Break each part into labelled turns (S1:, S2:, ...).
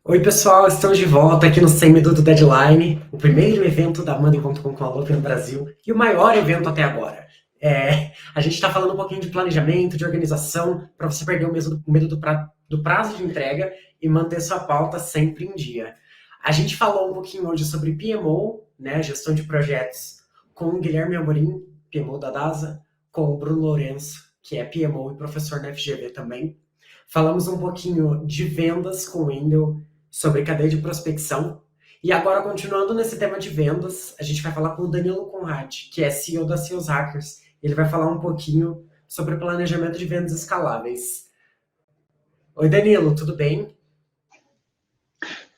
S1: Oi, pessoal, estamos de volta aqui no 100 Minuto Deadline, o primeiro evento da Monday.com com a Lupe no Brasil e o maior evento até agora. A gente está falando um pouquinho de planejamento, de organização, para você perder o medo do prazo de entrega e manter sua pauta sempre em dia. A gente falou um pouquinho hoje sobre PMO, né, gestão de projetos, com o Guilherme Amorim, PMO da DASA, com o Bruno Lourenço, que é PMO e professor na FGV também. Falamos um pouquinho de vendas com o Wendel, sobre cadeia de prospecção. E agora, continuando nesse tema de vendas, a gente vai falar com o Danilo Conrad, que é CEO da Sales Hackers. Ele vai falar um pouquinho sobre planejamento de vendas escaláveis. Oi, Danilo, tudo bem?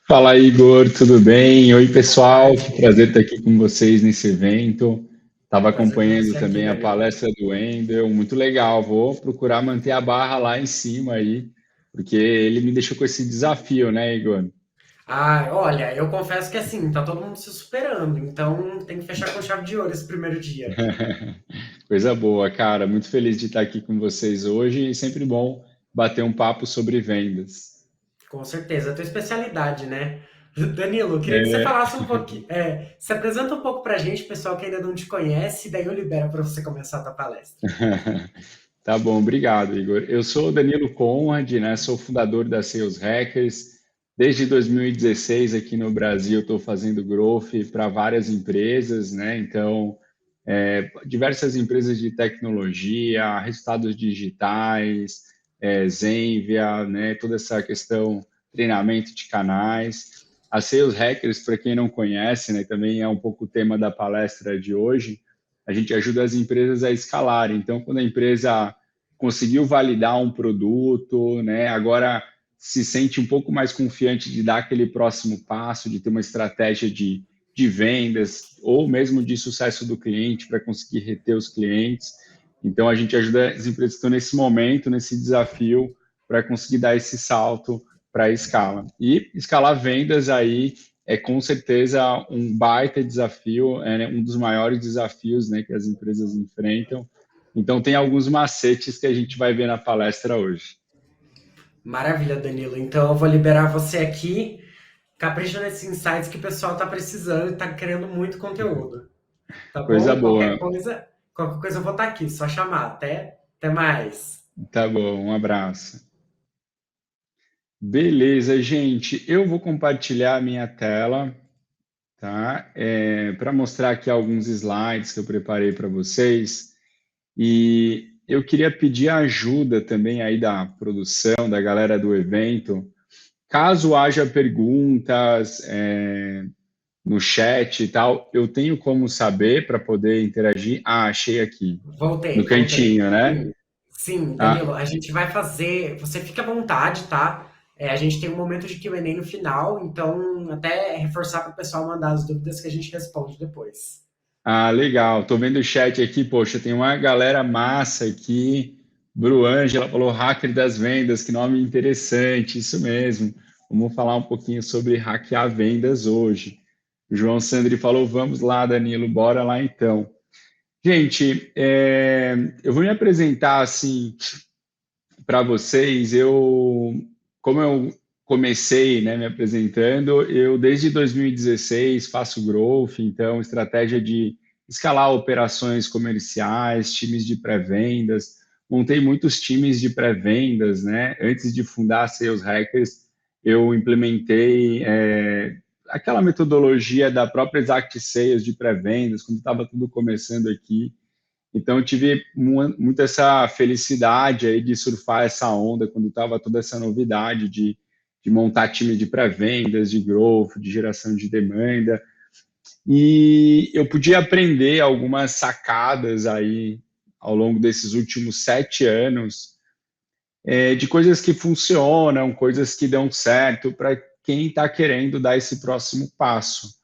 S2: Fala, Igor, tudo bem? Oi,
S1: Boa
S2: pessoal, que
S1: tarde.
S2: prazer estar aqui com vocês nesse evento. Estava
S1: Prazer ter
S2: acompanhando
S1: você aqui,
S2: também a
S1: Danilo.
S2: palestra do Wendel, muito legal. Vou procurar manter a barra lá em cima aí, porque ele me deixou com esse desafio, né, Igor?
S1: Ah, olha, eu confesso que assim, tá todo mundo se superando, então tem que fechar com chave de ouro esse primeiro dia.
S2: Coisa boa, cara. Muito feliz de estar aqui com vocês hoje e sempre bom bater um papo sobre vendas.
S1: Com certeza, a tua especialidade, né? Danilo, eu queria que você
S2: É,
S1: falasse um pouquinho, se apresenta um pouco pra gente, pessoal que ainda não te conhece, e daí eu libero para você começar a tua palestra.
S2: Tá bom, obrigado, Igor. Eu sou o Danilo Conrad, né? Sou fundador da Sales Hackers. Desde 2016 aqui no Brasil estou fazendo growth para várias empresas, né? Então, diversas empresas de tecnologia, resultados digitais, Zenvia, né? Toda essa questão treinamento de canais. A Sales Hackers, para quem não conhece, né? Também é um pouco o tema da palestra de hoje. A gente ajuda as empresas a escalarem. Então, quando a empresa conseguiu validar um produto, né, agora se sente um pouco mais confiante de dar aquele próximo passo, de ter uma estratégia de vendas ou mesmo de sucesso do cliente para conseguir reter os clientes. Então, a gente ajuda as empresas que estão nesse momento, nesse desafio, para conseguir dar esse salto para a escala. E escalar vendas aí é com certeza um baita desafio, é né, um dos maiores desafios, né, que as empresas enfrentam. Então, tem alguns macetes que a gente vai ver na palestra hoje.
S1: Maravilha, Danilo. Então eu vou liberar você aqui. Capricha nesses insights que o pessoal tá precisando e tá querendo muito conteúdo. Tá
S2: Coisa
S1: bom?
S2: boa.
S1: Qualquer coisa eu vou estar aqui, só chamar. Até mais.
S2: Tá bom, um abraço. Beleza, gente. Eu vou compartilhar a minha tela, tá? Para mostrar aqui alguns slides que eu preparei para vocês. E eu queria pedir a ajuda também aí da produção, da galera do evento. Caso haja perguntas no chat e tal, eu tenho como saber para poder interagir. Ah, achei aqui, no
S1: Voltei.
S2: cantinho, né?
S1: Sim,
S2: Ah,
S1: Danilo, a gente vai fazer. Você fica à vontade, tá? A gente tem um momento de Q&A no final, então até reforçar para o pessoal mandar as dúvidas que a gente responde depois.
S2: legal. Tô vendo o chat aqui, poxa, tem uma galera massa aqui. Bruângela falou hacker das vendas, que nome interessante, isso mesmo. Vamos falar um pouquinho sobre hackear vendas hoje. O João Sandri falou, vamos lá, Danilo, bora lá então. Gente, eu vou me apresentar assim para vocês. Como eu comecei, né, me apresentando, eu desde 2016 faço growth, então estratégia de escalar operações comerciais, times de pré-vendas. Montei muitos times de pré-vendas, né? Antes de fundar a Sales Hackers, eu implementei aquela metodologia da própria Exact Sales de pré-vendas, quando estava tudo começando aqui. Então, eu tive muito essa felicidade aí de surfar essa onda quando estava toda essa novidade de montar time de pré-vendas, de growth, de geração de demanda. E eu podia aprender algumas sacadas aí ao longo desses últimos 7 anos, de coisas que funcionam, coisas que dão certo para quem está querendo dar esse próximo passo.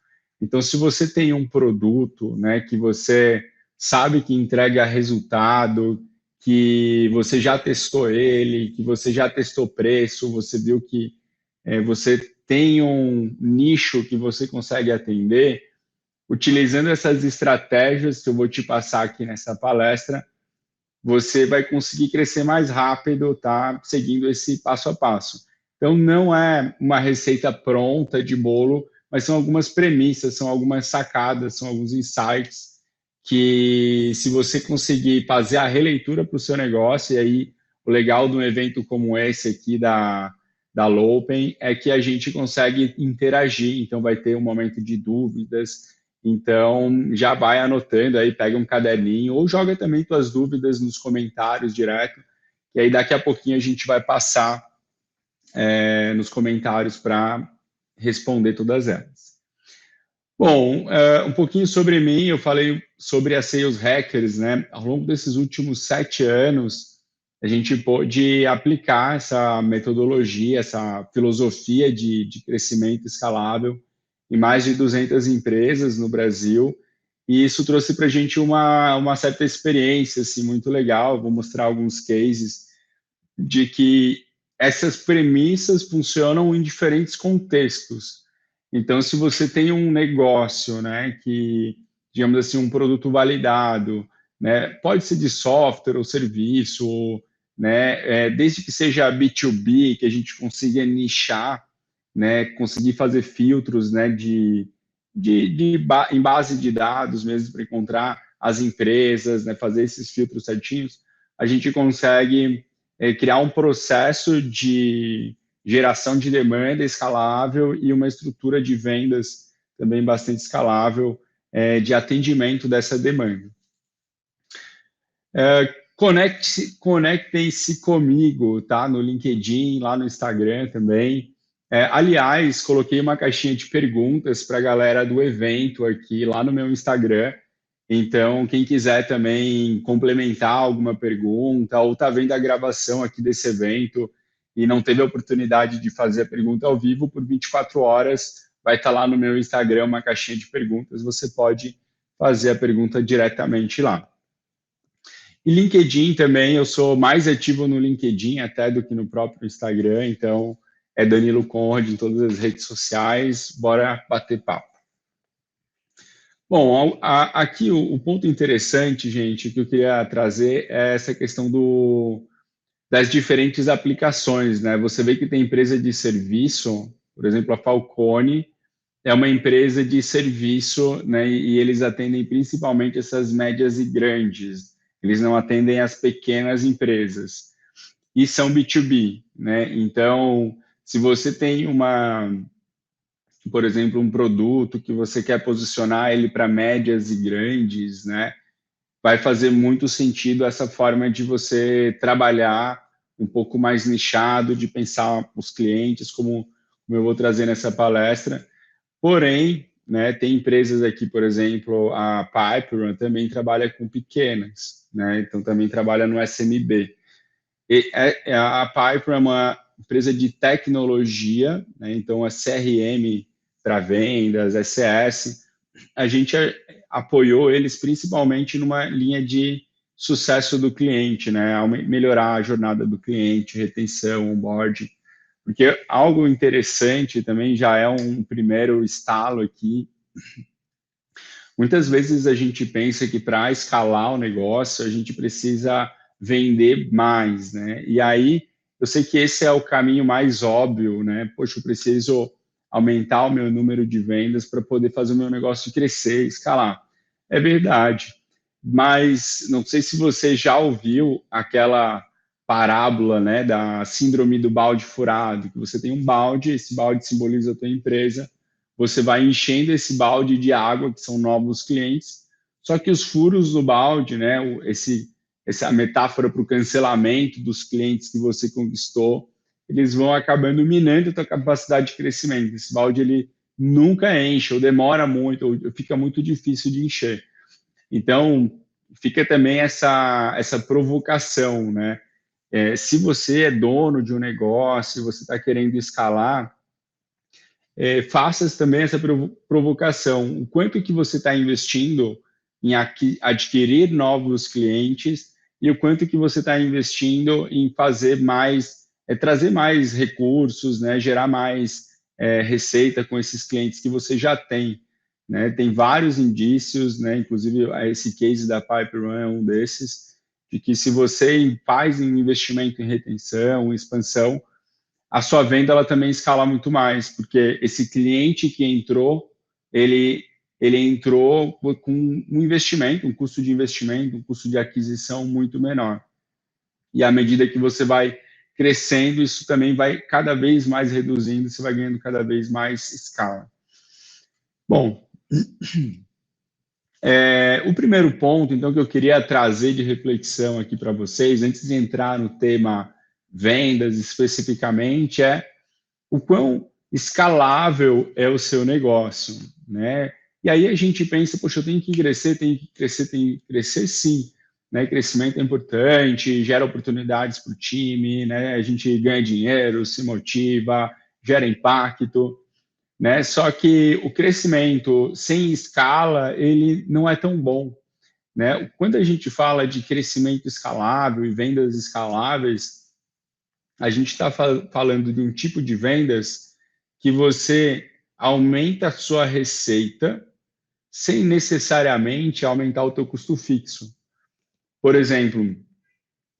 S2: Então, se você tem um produto, né, que você sabe que entrega resultado, que você já testou ele, que você já testou preço, você viu que você tem um nicho que você consegue atender, utilizando essas estratégias que eu vou te passar aqui nessa palestra, você vai conseguir crescer mais rápido, tá? Seguindo esse passo a passo. Então, não é uma receita pronta de bolo, mas são algumas premissas, são algumas sacadas, são alguns insights que, se você conseguir fazer a releitura para o seu negócio, e aí o legal de um evento como esse aqui da Lopen é que a gente consegue interagir, então vai ter um momento de dúvidas, então já vai anotando aí, pega um caderninho, ou joga também suas dúvidas nos comentários direto, e aí daqui a pouquinho a gente vai passar nos comentários para responder todas elas. Bom, um pouquinho sobre mim, eu falei sobre a Sales Hackers, né? Ao longo desses últimos 7 anos, a gente pôde aplicar essa metodologia, essa filosofia de crescimento escalável em mais de 200 empresas no Brasil, e isso trouxe para a gente uma certa experiência assim, muito legal. Vou mostrar alguns cases de que essas premissas funcionam em diferentes contextos. Então, se você tem um negócio, né, que, digamos assim, um produto validado, né, pode ser de software ou serviço, né, desde que seja B2B, que a gente consiga nichar, né, conseguir fazer filtros, né, em base de dados mesmo para encontrar as empresas, né, fazer esses filtros certinhos, a gente consegue criar um processo de geração de demanda escalável e uma estrutura de vendas também bastante escalável de atendimento dessa demanda. Conectem-se comigo, tá? No LinkedIn, lá no Instagram também. Aliás, coloquei uma caixinha de perguntas para a galera do evento aqui, lá no meu Instagram. Então, quem quiser também complementar alguma pergunta ou está vendo a gravação aqui desse evento e não teve a oportunidade de fazer a pergunta ao vivo, por 24 horas vai estar lá no meu Instagram uma caixinha de perguntas, você pode fazer a pergunta diretamente lá. E LinkedIn também, eu sou mais ativo no LinkedIn até do que no próprio Instagram, então é Danilo Conrad em todas as redes sociais, bora bater papo. Bom, aqui o ponto interessante, gente, que eu queria trazer é essa questão das diferentes aplicações, né? Você vê que tem empresa de serviço, por exemplo, a Falcone é uma empresa de serviço, né? E eles atendem principalmente essas médias e grandes. Eles não atendem as pequenas empresas. E são B2B, né? Então, se você tem por exemplo, um produto que você quer posicionar ele para médias e grandes, né? Vai fazer muito sentido essa forma de você trabalhar um pouco mais nichado, de pensar os clientes, como eu vou trazer nessa palestra. Porém, né, tem empresas aqui, por exemplo, a Piperun também trabalha com pequenas, né? Então também trabalha no SMB. A Piperun é uma empresa de tecnologia, né? Então a CRM para vendas, SS, a gente apoiou eles principalmente numa linha de sucesso do cliente, né? Melhorar a jornada do cliente, retenção, onboarding. Porque algo interessante também já é um primeiro estalo aqui. Muitas vezes a gente pensa que para escalar o negócio a gente precisa vender mais, né? E aí eu sei que esse é o caminho mais óbvio, né? Poxa, eu preciso aumentar o meu número de vendas para poder fazer o meu negócio crescer, escalar. É verdade, mas não sei se você já ouviu aquela parábola, né, da síndrome do balde furado, que você tem um balde, esse balde simboliza a tua empresa, você vai enchendo esse balde de água, que são novos clientes, só que os furos no balde, né, essa metáfora para o cancelamento dos clientes que você conquistou, eles vão acabando minando a tua capacidade de crescimento. Esse balde, ele nunca enche, ou demora muito, ou fica muito difícil de encher. Então, fica também essa provocação, né? Se você é dono de um negócio, você está querendo escalar, faça também essa provocação. O quanto que você está investindo em adquirir novos clientes e o quanto que você está investindo em fazer mais, trazer mais recursos, né? Gerar mais receita com esses clientes que você já tem. Né? Tem vários indícios, né? Inclusive esse case da Piperun é um desses, de que se você faz um investimento em retenção, em expansão, a sua venda ela também escala muito mais, porque esse cliente que entrou, ele entrou com um investimento, um custo de investimento, um custo de aquisição muito menor. E à medida que você vai crescendo, isso também vai cada vez mais reduzindo, você vai ganhando cada vez mais escala. Bom, o primeiro ponto, então, que eu queria trazer de reflexão aqui para vocês, antes de entrar no tema vendas especificamente, é o quão escalável é o seu negócio, né? E aí a gente pensa, poxa, eu tenho que crescer, tenho que crescer sim, né? Crescimento é importante, gera oportunidades para o time, né? A gente ganha dinheiro, se motiva, gera impacto, né? Só que o crescimento sem escala, ele não é tão bom, né? Quando a gente fala de crescimento escalável e vendas escaláveis, a gente está falando de um tipo de vendas que você aumenta a sua receita sem necessariamente aumentar o teu custo fixo. Por exemplo,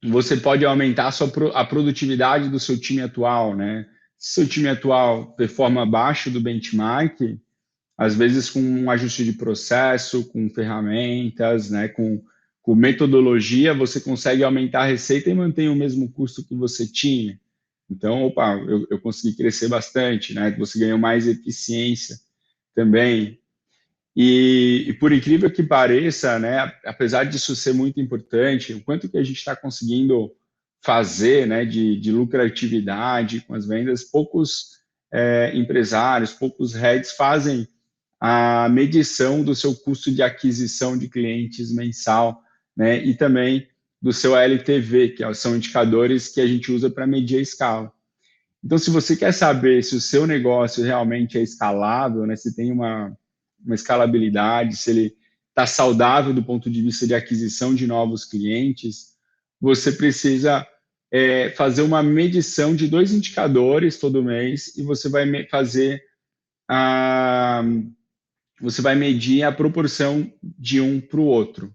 S2: você pode aumentar a produtividade do seu time atual, né? Se seu time atual performa abaixo do benchmark, às vezes com um ajuste de processo, com ferramentas, né, com metodologia, você consegue aumentar a receita e manter o mesmo custo que você tinha. Então, opa, eu consegui crescer bastante, né? Você ganhou mais eficiência também. E por incrível que pareça, né, apesar disso ser muito importante, o quanto que a gente está conseguindo fazer, né, de lucratividade com as vendas, poucos empresários, poucos heads fazem a medição do seu custo de aquisição de clientes mensal, né, e também do seu LTV, que são indicadores que a gente usa para medir a escala. Então, se você quer saber se o seu negócio realmente é escalável, né, se tem uma escalabilidade, se ele está saudável do ponto de vista de aquisição de novos clientes, você precisa fazer uma medição de 2 indicadores todo mês e você vai fazer você vai medir a proporção de um para o outro,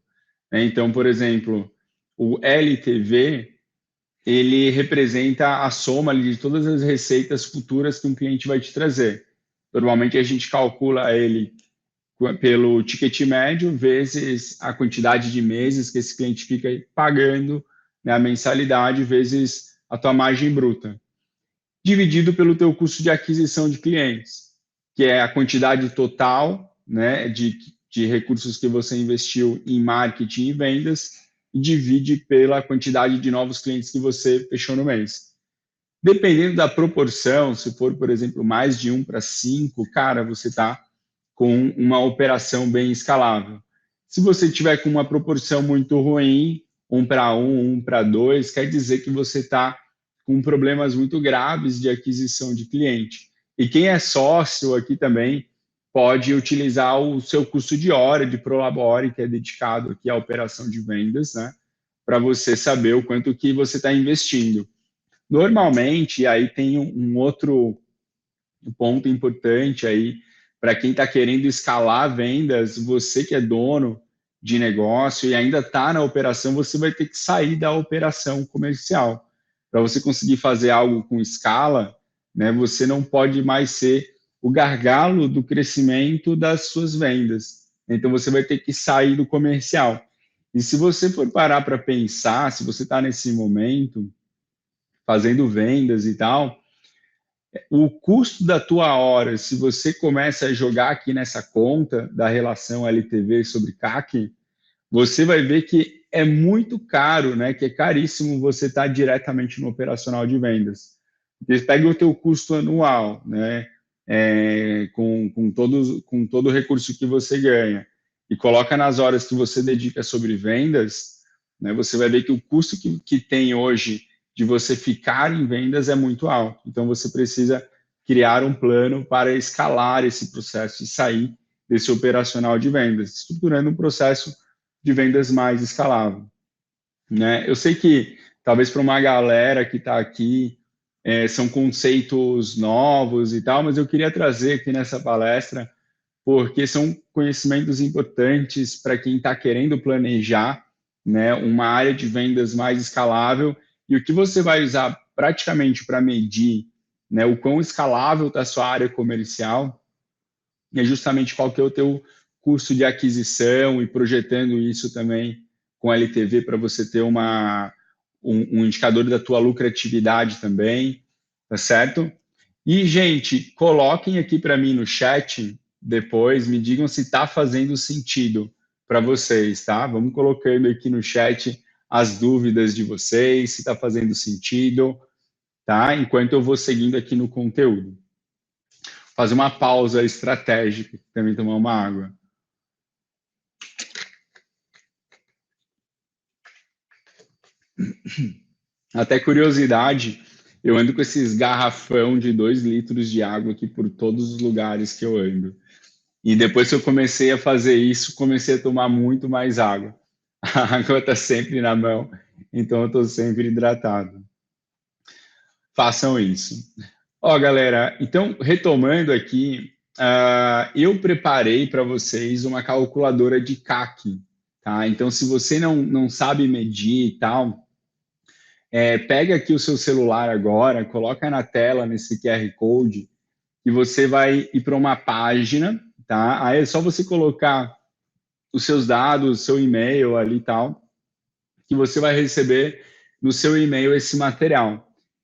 S2: né? Então, por exemplo, o LTV, ele representa a soma de todas as receitas futuras que um cliente vai te trazer. Normalmente a gente calcula ele pelo ticket médio vezes a quantidade de meses que esse cliente fica pagando, né, a mensalidade vezes a tua margem bruta, dividido pelo teu custo de aquisição de clientes, que é a quantidade total, né, de recursos que você investiu em marketing e vendas, e divide pela quantidade de novos clientes que você fechou no mês. Dependendo da proporção, se for, por exemplo, mais de 1 para 5, cara, você está com uma operação bem escalável. Se você tiver com uma proporção muito ruim, 1 para 1, 1 para 2, quer dizer que você está com problemas muito graves de aquisição de cliente. E quem é sócio aqui também pode utilizar o seu custo de hora de Prolabore, que é dedicado aqui à operação de vendas, né, para você saber o quanto que você está investindo. Normalmente, aí tem um outro ponto importante aí, para quem está querendo escalar vendas, você que é dono de negócio e ainda está na operação, você vai ter que sair da operação comercial. Para você conseguir fazer algo com escala, né, você não pode mais ser o gargalo do crescimento das suas vendas. Então, você vai ter que sair do comercial. E se você for parar para pensar, se você está nesse momento fazendo vendas e tal, o custo da tua hora, se você começa a jogar aqui nessa conta da relação LTV sobre CAC, você vai ver que é muito caro, né? Que é caríssimo você estar diretamente no operacional de vendas. Você pega o teu custo anual, né? Com todo o recurso que você ganha e coloca nas horas que você dedica sobre vendas, né? Você vai ver que o custo que tem hoje de você ficar em vendas é muito alto. Então, você precisa criar um plano para escalar esse processo e sair desse operacional de vendas, estruturando um processo de vendas mais escalável, né? Eu sei que, talvez para uma galera que está aqui, são conceitos novos e tal, mas eu queria trazer aqui nessa palestra, porque são conhecimentos importantes para quem está querendo planejar, né, uma área de vendas mais escalável, e o que você vai usar praticamente para medir né, o quão escalável está a sua área comercial, e é justamente qual que é o teu custo de aquisição e projetando isso também com LTV para você ter um indicador da tua lucratividade também, tá certo? E, gente, coloquem aqui para mim no chat depois, me digam se está fazendo sentido para vocês, tá? Vamos colocando aqui no chat as dúvidas de vocês, se está fazendo sentido, tá? Enquanto eu vou seguindo aqui no conteúdo. Fazer uma pausa estratégica, também tomar uma água. Até curiosidade, eu ando com esses garrafão de 2 litros de água aqui por todos os lugares que eu ando. E depois que eu comecei a fazer isso, comecei a tomar muito mais água. A água está sempre na mão, então eu estou sempre hidratado. Façam isso. Ó, galera, então, retomando aqui, eu preparei para vocês uma calculadora de CAC, tá? Então, se você não sabe medir e tal, pega aqui o seu celular agora, coloca na tela nesse QR Code e você vai ir para uma página, tá? Aí é só você colocar os seus dados, seu e-mail ali e tal, que você vai receber no seu e-mail esse material.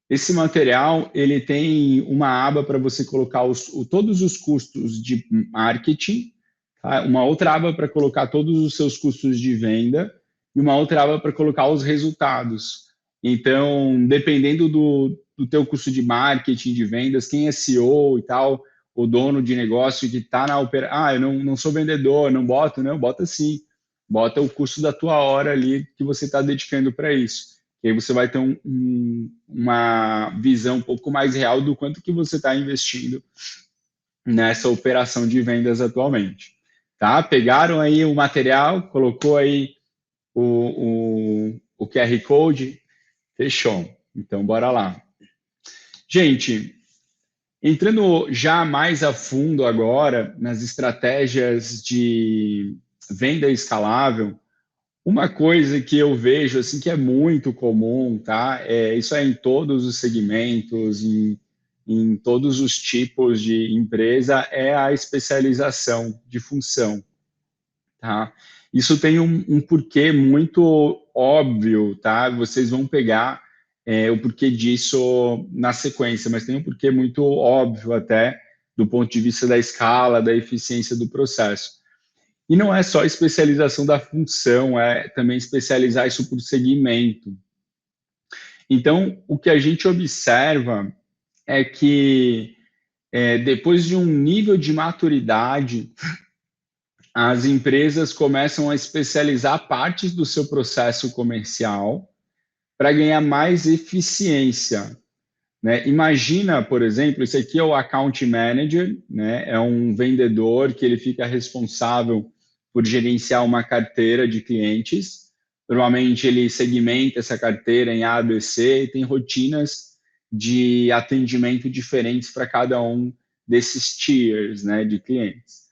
S2: Esse material, ele tem uma aba para você colocar todos os custos de marketing, tá? Uma outra aba para colocar todos os seus custos de venda e uma outra aba para colocar os resultados. Então, dependendo do teu custo de marketing, de vendas, quem é CEO e tal, o dono de negócio que está na operação, eu não sou vendedor, não boto, não, bota sim. Bota o custo da tua hora ali que você está dedicando para isso. E aí você vai ter uma visão um pouco mais real do quanto que você está investindo nessa operação de vendas atualmente. Tá? Pegaram aí o material, colocou aí o QR Code, fechou. Então, bora lá. Gente, entrando já mais a fundo agora nas estratégias de venda escalável, uma coisa que eu vejo assim que é muito comum, tá? Isso é em todos os segmentos, em todos os tipos de empresa, é a especialização de função, tá? Isso tem um porquê muito óbvio, tá? Vocês vão pegar o porquê disso na sequência, mas tem um porquê muito óbvio até do ponto de vista da escala, da eficiência do processo. E não é só especialização da função, é também especializar isso por segmento. Então, o que a gente observa é que depois de um nível de maturidade, as empresas começam a especializar partes do seu processo comercial para ganhar mais eficiência. Né? Imagina, por exemplo, esse aqui é o account manager, né? É um vendedor que ele fica responsável por gerenciar uma carteira de clientes. Normalmente ele segmenta essa carteira em A, B, C e tem rotinas de atendimento diferentes para cada um desses tiers, né, de clientes.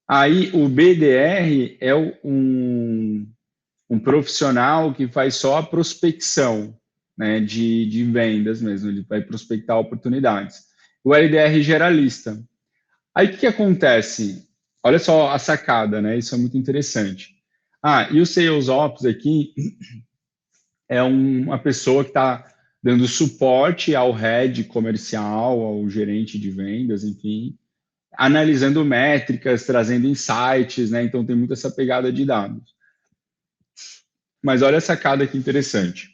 S2: Aí o BDR é um profissional que faz só a prospecção, né, de vendas mesmo, ele vai prospectar oportunidades. O LDR geralista. Aí o que acontece? Olha só a sacada, né? Isso é muito interessante. E o Sales Ops aqui é uma pessoa que está dando suporte ao head comercial, ao gerente de vendas, enfim, analisando métricas, trazendo insights, né? Então tem muito essa pegada de dados. Mas olha a sacada que interessante.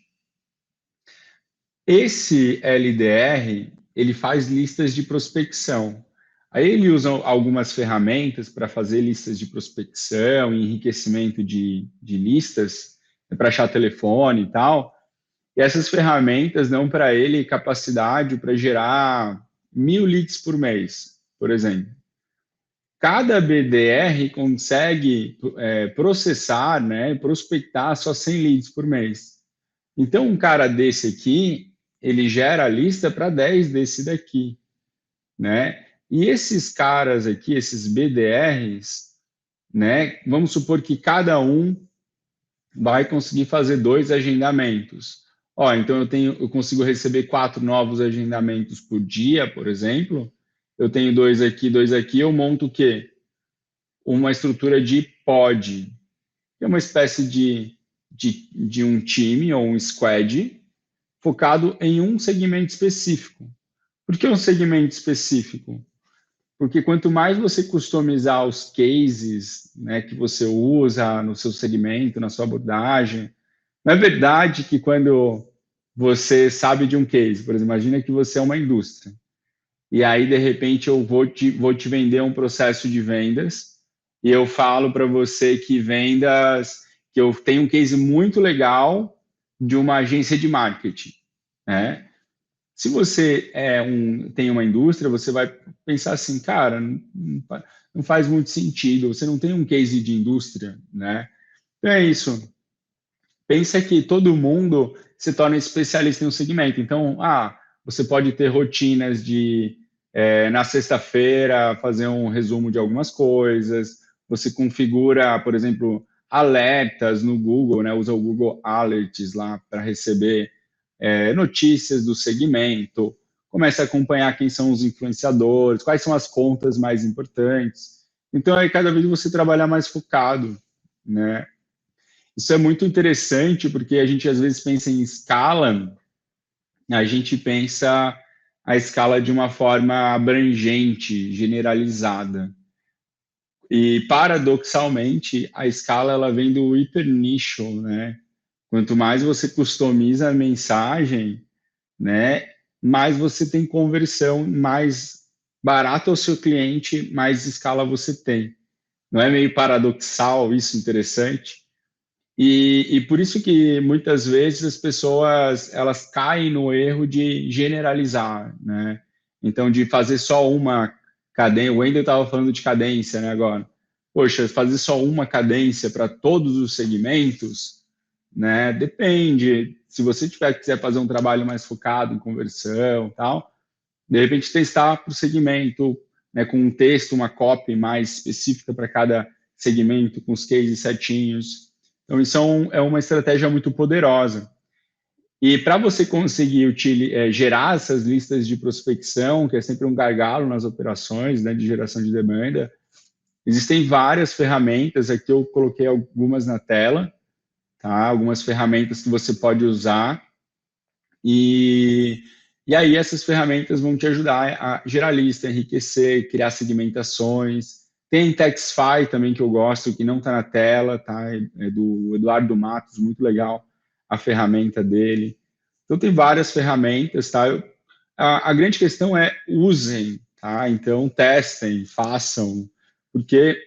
S2: Esse LDR, ele faz listas de prospecção. Aí ele usa algumas ferramentas para fazer listas de prospecção, enriquecimento de listas, para achar telefone e tal. E essas ferramentas dão para ele capacidade para gerar 1.000 leads por mês, por exemplo. Cada BDR consegue processar, né, prospectar só 100 leads por mês. Então, um cara desse aqui, ele gera a lista para 10 desse daqui, né? E esses caras aqui, esses BDRs, né? Vamos supor que cada um vai conseguir fazer 2 agendamentos. Ó, então eu consigo receber 4 novos agendamentos por dia, por exemplo. Eu tenho dois aqui, eu monto o quê? Uma estrutura de pod, que é uma espécie de um time ou um squad focado em um segmento específico. Por que um segmento específico? Porque quanto mais você customizar os cases, né, que você usa no seu segmento, na sua abordagem, não é verdade que quando você sabe de um case, por exemplo, imagina que você é uma indústria, e aí de repente eu vou te vender um processo de vendas, e eu falo para você que eu tenho um case muito legal de uma agência de marketing, né? Se você tem uma indústria, você vai pensar assim, cara, não faz muito sentido, você não tem um case de indústria, né? Então é isso. Pensa que todo mundo se torna especialista em um segmento. Então, você pode ter rotinas de, na sexta-feira, fazer um resumo de algumas coisas. Você configura, por exemplo, alertas no Google, né? Usa o Google Alerts lá para receber notícias do segmento. Começa a acompanhar quem são os influenciadores, quais são as contas mais importantes. Então, aí cada vez você trabalhar mais focado, né? Isso é muito interessante porque a gente às vezes pensa em escala, a gente pensa a escala de uma forma abrangente, generalizada. E paradoxalmente, a escala ela vem do hipernicho, né? Quanto mais você customiza a mensagem, né, mais você tem conversão, mais barato é o seu cliente, mais escala você tem. Não é meio paradoxal isso, interessante? E por isso que muitas vezes as pessoas elas caem no erro de generalizar, né? Então, de fazer só uma cadência. O Wendel estava falando de cadência, né, agora. Poxa, fazer só uma cadência para todos os segmentos, né? Depende. Se você quiser fazer um trabalho mais focado em conversão e tal, de repente testar para o segmento, né, com um texto, uma copy mais específica para cada segmento, com os cases certinhos. Então, isso é uma estratégia muito poderosa. E para você conseguir gerar essas listas de prospecção, que é sempre um gargalo nas operações, né, de geração de demanda, existem várias ferramentas, aqui eu coloquei algumas na tela, tá? Algumas ferramentas que você pode usar, e aí essas ferramentas vão te ajudar a gerar lista, enriquecer, criar segmentações. Tem Textfy também que eu gosto, que não está na tela, tá? É do Eduardo Matos, muito legal a ferramenta dele. Então tem várias ferramentas, tá? A grande questão é usem, tá? Então testem, façam, porque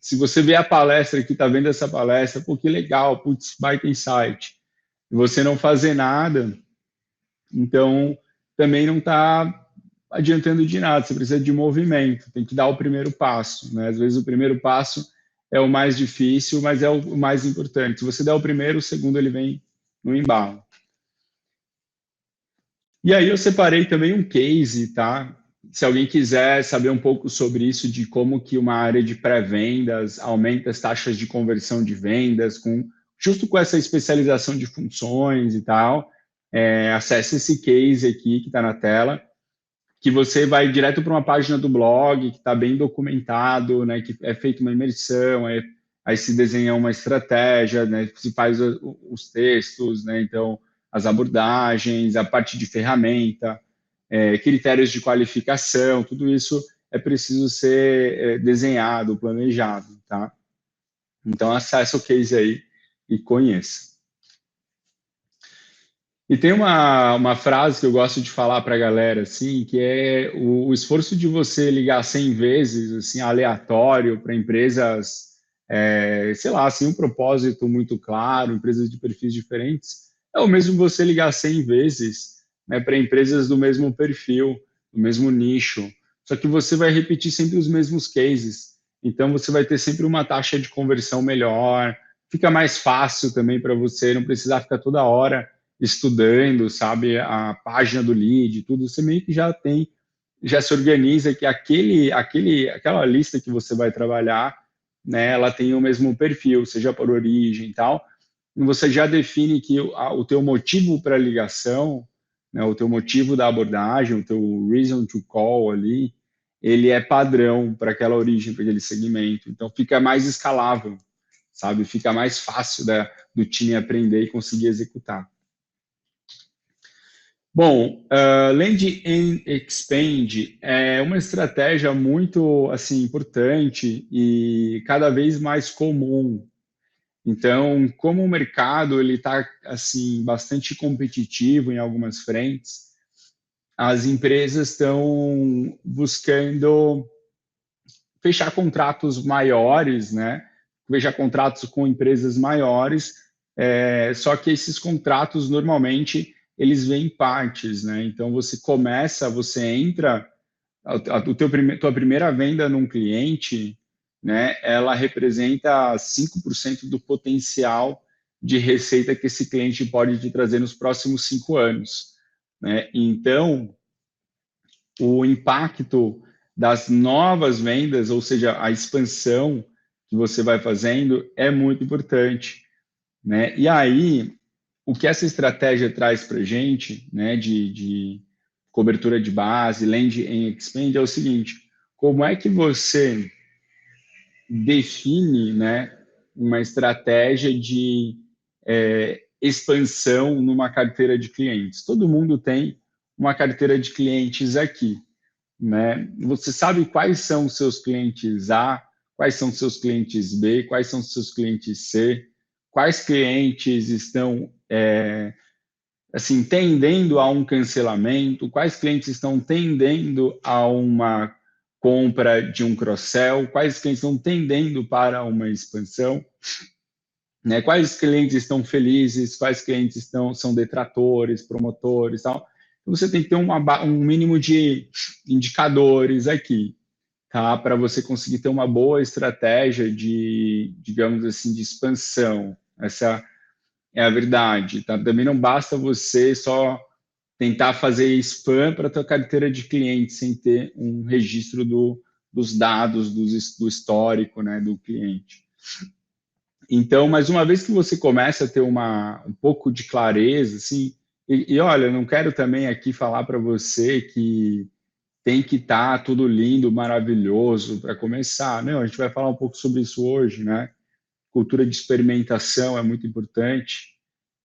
S2: se você vê a palestra aqui, está vendo essa palestra, pô, que legal, putz, baita insight. E você não fazer nada, então também não está adiantando de nada, você precisa de movimento, tem que dar o primeiro passo, né? Às vezes o primeiro passo é o mais difícil, mas é o mais importante. Se você der o primeiro, o segundo ele vem no embalo. E aí eu separei também um case, tá? Se alguém quiser saber um pouco sobre isso, de como que uma área de pré-vendas aumenta as taxas de conversão de vendas, justo com essa especialização de funções e tal, acesse esse case aqui que está na tela, que você vai direto para uma página do blog, que está bem documentado, né, que é feita uma imersão, aí se desenha uma estratégia, né, se faz os textos, né, então as abordagens, a parte de ferramenta, critérios de qualificação, tudo isso é preciso ser desenhado, planejado, tá? Então acesse o case aí e conheça. E tem uma frase que eu gosto de falar para a galera, assim, que é o esforço de você ligar 100 vezes, assim, aleatório para empresas, sei lá, sem um propósito muito claro, empresas de perfis diferentes, é o mesmo você ligar 100 vezes, né, para empresas do mesmo perfil, do mesmo nicho, só que você vai repetir sempre os mesmos cases, então você vai ter sempre uma taxa de conversão melhor, fica mais fácil também para você, não precisar ficar toda hora estudando, sabe, a página do lead, tudo, você meio que já se organiza que aquela lista que você vai trabalhar, né, ela tem o mesmo perfil, seja por origem e tal, você já define que o teu motivo para a ligação, né, o teu motivo da abordagem, o teu reason to call ali, ele é padrão para aquela origem, para aquele segmento. Então, fica mais escalável, sabe? Fica mais fácil do time aprender e conseguir executar. Bom, Land and Expand é uma estratégia muito assim, importante e cada vez mais comum. Então, como o mercado ele está assim bastante competitivo em algumas frentes, as empresas estão buscando fechar contratos maiores, né? Fechar contratos com empresas maiores, só que esses contratos normalmente eles vêm em partes, né? Então você entra, tua primeira venda num cliente, né? Ela representa 5% do potencial de receita que esse cliente pode te trazer nos próximos 5 anos, né? Então, o impacto das novas vendas, ou seja, a expansão que você vai fazendo, é muito importante, né? E aí, o que essa estratégia traz para a gente, né, de cobertura de base, land and expand, é o seguinte: como é que você define, né, uma estratégia de expansão numa carteira de clientes? Todo mundo tem uma carteira de clientes aqui, né? Você sabe quais são os seus clientes A, quais são os seus clientes B, quais são os seus clientes C, quais clientes estão assim tendendo a um cancelamento, quais clientes estão tendendo a uma compra de um cross-sell, quais clientes estão tendendo para uma expansão, né? Quais clientes estão felizes, quais clientes são detratores, promotores, tal. Você tem que ter um mínimo de indicadores aqui, tá? Para você conseguir ter uma boa estratégia de, digamos assim, de expansão. Essa é a verdade, tá? Também não basta você só tentar fazer spam para a tua carteira de clientes sem ter um registro dos dados, do histórico, né, do cliente. Então, mas uma vez que você começa a ter um pouco de clareza, assim, e olha, eu não quero também aqui falar para você que tem que estar tudo lindo, maravilhoso para começar. Não, a gente vai falar um pouco sobre isso hoje, né? Cultura de experimentação é muito importante,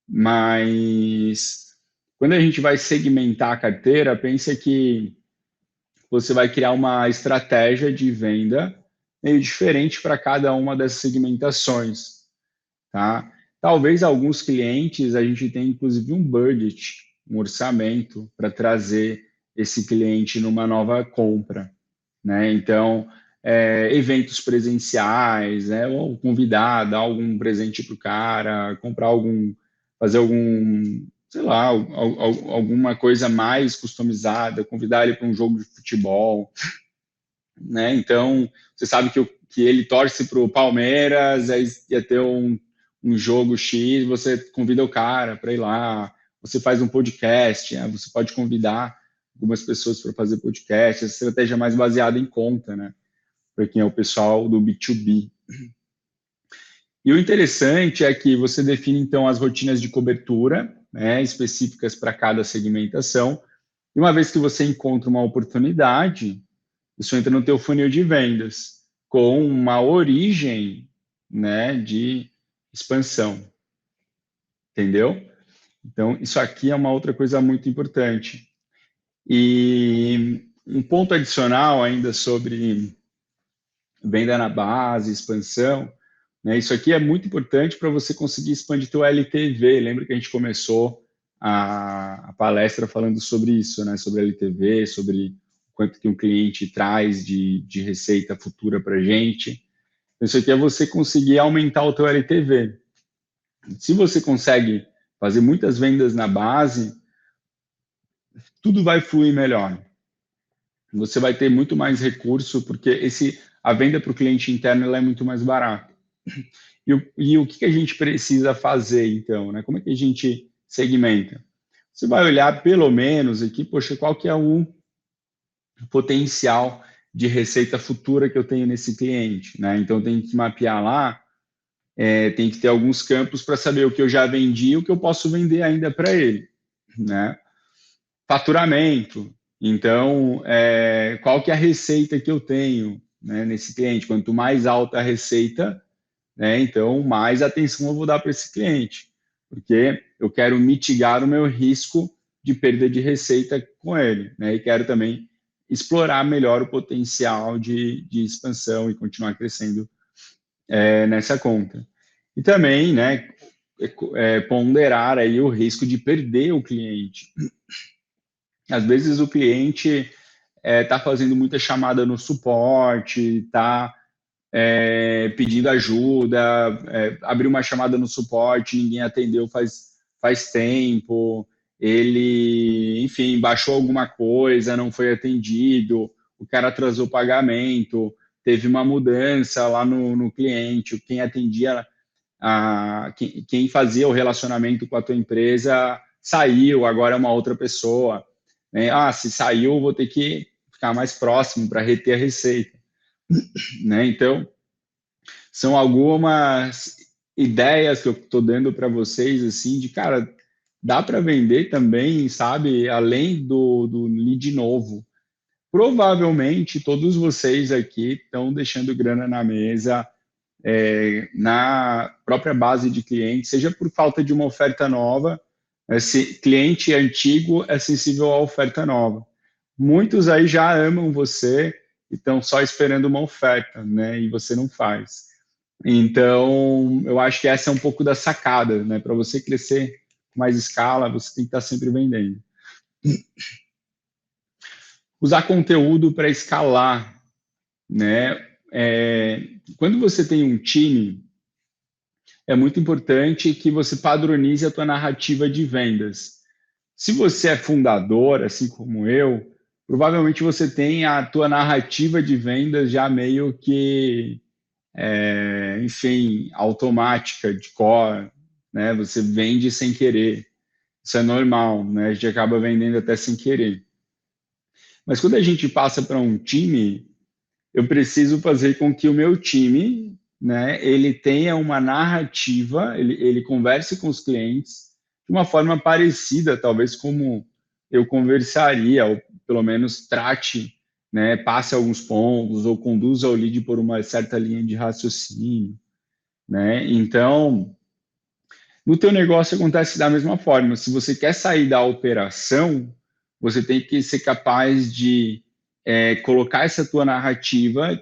S2: mas quando a gente vai segmentar a carteira, pensa que você vai criar uma estratégia de venda meio diferente para cada uma dessas segmentações, tá? Talvez alguns clientes a gente tenha inclusive um budget, um orçamento para trazer esse cliente numa nova compra, né? Então, eventos presenciais, né? Ou convidar, dar algum presente para o cara, comprar fazer algum, sei lá, alguma coisa mais customizada, convidar ele para um jogo de futebol, né? Então, você sabe que ele torce para o Palmeiras, aí ia ter um jogo X, você convida o cara para ir lá, você faz um podcast, né? Você pode convidar algumas pessoas para fazer podcast, essa estratégia é mais baseada em conta, né? Para quem é o pessoal do B2B. E o interessante é que você define, então, as rotinas de cobertura, né, específicas para cada segmentação, e uma vez que você encontra uma oportunidade, isso entra no teu funil de vendas, com uma origem, né, de expansão. Entendeu? Então, isso aqui é uma outra coisa muito importante. E um ponto adicional ainda sobre venda na base, expansão, né? Isso aqui é muito importante para você conseguir expandir teu LTV. Lembra que a gente começou a palestra falando sobre isso, né? Sobre LTV, sobre quanto que um cliente traz de receita futura para a gente. Isso aqui é você conseguir aumentar o teu LTV. Se você consegue fazer muitas vendas na base, tudo vai fluir melhor. Você vai ter muito mais recurso, porque a venda para o cliente interno ela é muito mais barata. E o que a gente precisa fazer, então? Né? Como é que a gente segmenta? Você vai olhar pelo menos aqui, poxa, qual que é o potencial de receita futura que eu tenho nesse cliente? Né? Então, tem que mapear lá tem que ter alguns campos para saber o que eu já vendi e o que eu posso vender ainda para ele, né? Faturamento. Então, qual que é a receita que eu tenho, né, nesse cliente? Quanto mais alta a receita, né, então mais atenção eu vou dar para esse cliente, porque eu quero mitigar o meu risco de perda de receita com ele, né, e quero também explorar melhor o potencial de expansão e continuar crescendo nessa conta. E também, né, ponderar aí o risco de perder o cliente. Às vezes o cliente está fazendo muita chamada no suporte, está pedindo ajuda, abriu uma chamada no suporte, ninguém atendeu faz tempo, ele, enfim, baixou alguma coisa, não foi atendido, o cara atrasou o pagamento, teve uma mudança lá no cliente, quem atendia, quem fazia o relacionamento com a tua empresa saiu, agora é uma outra pessoa. Né? Se saiu, vou ter que ficar mais próximo para reter a receita. Né? Então, são algumas ideias que eu estou dando para vocês, assim, de, cara, dá para vender também, sabe, além do lead novo. Provavelmente, todos vocês aqui estão deixando grana na mesa, na própria base de clientes, seja por falta de uma oferta nova, esse cliente antigo é sensível à oferta nova. Muitos aí já amam você e estão só esperando uma oferta, né? E você não faz. Então, eu acho que essa é um pouco da sacada, né? Para você crescer com mais escala, você tem que estar sempre vendendo. Usar conteúdo para escalar, né? Quando você tem um time, é muito importante que você padronize a tua narrativa de vendas. Se você é fundador, assim como eu, provavelmente você tem a tua narrativa de vendas já meio que, enfim, automática, de cor, né? Você vende sem querer. Isso é normal, né? A gente acaba vendendo até sem querer. Mas quando a gente passa para um time, eu preciso fazer com que o meu time, né, ele tenha uma narrativa, ele converse com os clientes de uma forma parecida, talvez como eu conversaria, ou pelo menos trate, né, passe alguns pontos, ou conduza o lead por uma certa linha de raciocínio, né? Então, no teu negócio acontece da mesma forma. Se você quer sair da operação, você tem que ser capaz de colocar essa tua narrativa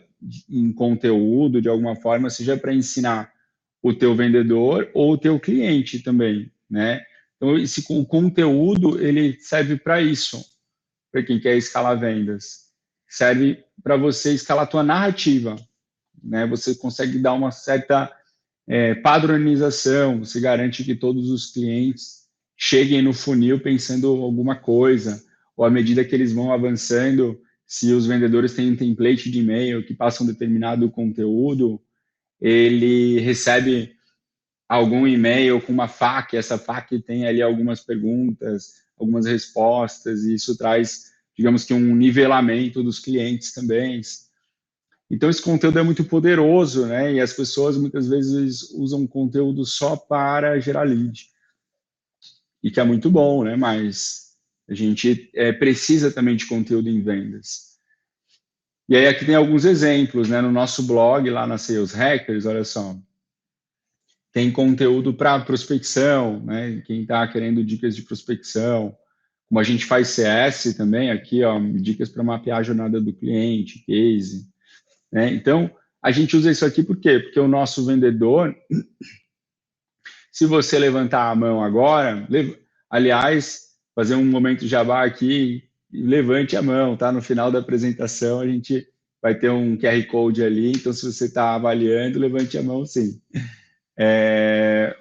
S2: em conteúdo, de alguma forma, seja para ensinar o teu vendedor ou o teu cliente também, né? Então, o conteúdo, ele serve para isso, para quem quer escalar vendas. Serve para você escalar a tua narrativa, né? Você consegue dar uma certa padronização, você garante que todos os clientes cheguem no funil pensando alguma coisa, ou à medida que eles vão avançando, se os vendedores têm um template de e-mail que passa um determinado conteúdo, ele recebe algum e-mail com uma FAQ, essa FAQ tem ali algumas perguntas, algumas respostas, e isso traz, digamos que um nivelamento dos clientes também. Então, esse conteúdo é muito poderoso, né? E as pessoas muitas vezes usam conteúdo só para gerar lead. E que é muito bom, né? Mas a gente precisa também de conteúdo em vendas. E aí aqui tem alguns exemplos, né? No nosso blog, lá na Sales Hackers, olha só. Tem conteúdo para prospecção, né? Quem está querendo dicas de prospecção. Como a gente faz CS também, aqui, ó, dicas para mapear a jornada do cliente, case. Né? Então, a gente usa isso aqui por quê? Porque o nosso vendedor, se você levantar a mão agora, aliás, fazer um momento jabá aqui, levante a mão, tá? No final da apresentação, a gente vai ter um QR Code ali, então se você está avaliando, levante a mão sim.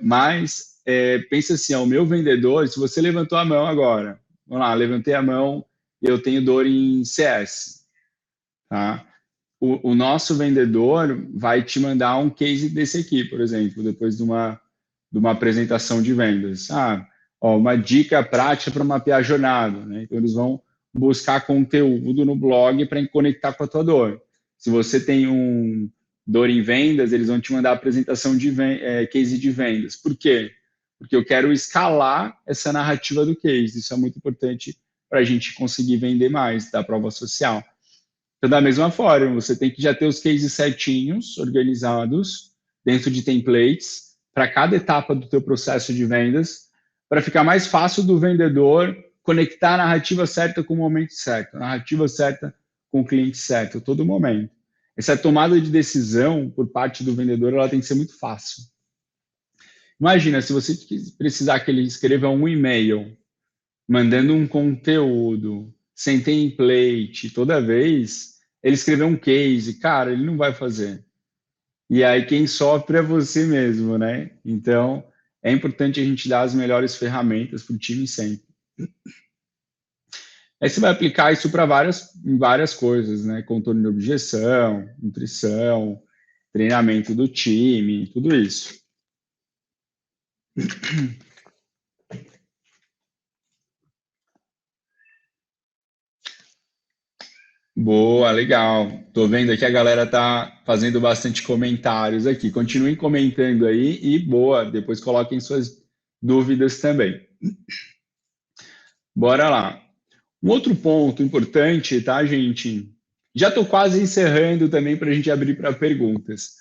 S2: Mas, pensa assim, o meu vendedor, se você levantou a mão agora, vamos lá, levantei a mão, eu tenho dor em CS, tá? O nosso vendedor vai te mandar um case desse aqui, por exemplo, depois de uma apresentação de vendas. Uma dica prática para mapear a jornada. Né? Então, eles vão buscar conteúdo no blog para conectar com a tua dor. Se você tem um dor em vendas, eles vão te mandar a apresentação de case de vendas. Por quê? Porque eu quero escalar essa narrativa do case. Isso é muito importante para a gente conseguir vender mais da prova social. Então, da mesma forma, você tem que já ter os cases certinhos, organizados, dentro de templates, para cada etapa do teu processo de vendas, para ficar mais fácil do vendedor conectar a narrativa certa com o momento certo, a narrativa certa com o cliente certo, a todo momento. Essa tomada de decisão por parte do vendedor, ela tem que ser muito fácil. Imagina, se você precisar que ele escreva um e-mail, mandando um conteúdo, sem template, toda vez, ele escrever um case, cara, ele não vai fazer. E aí quem sofre é você mesmo, né? Então, é importante a gente dar as melhores ferramentas para o time sempre. Aí você vai aplicar isso para várias coisas, né? Contorno de objeção, nutrição, treinamento do time, tudo isso. Boa, legal. Tô vendo aqui a galera tá fazendo bastante comentários aqui. Continuem comentando aí e boa, depois coloquem suas dúvidas também. Bora lá. Um outro ponto importante, tá, gente? Já tô quase encerrando também para a gente abrir para perguntas.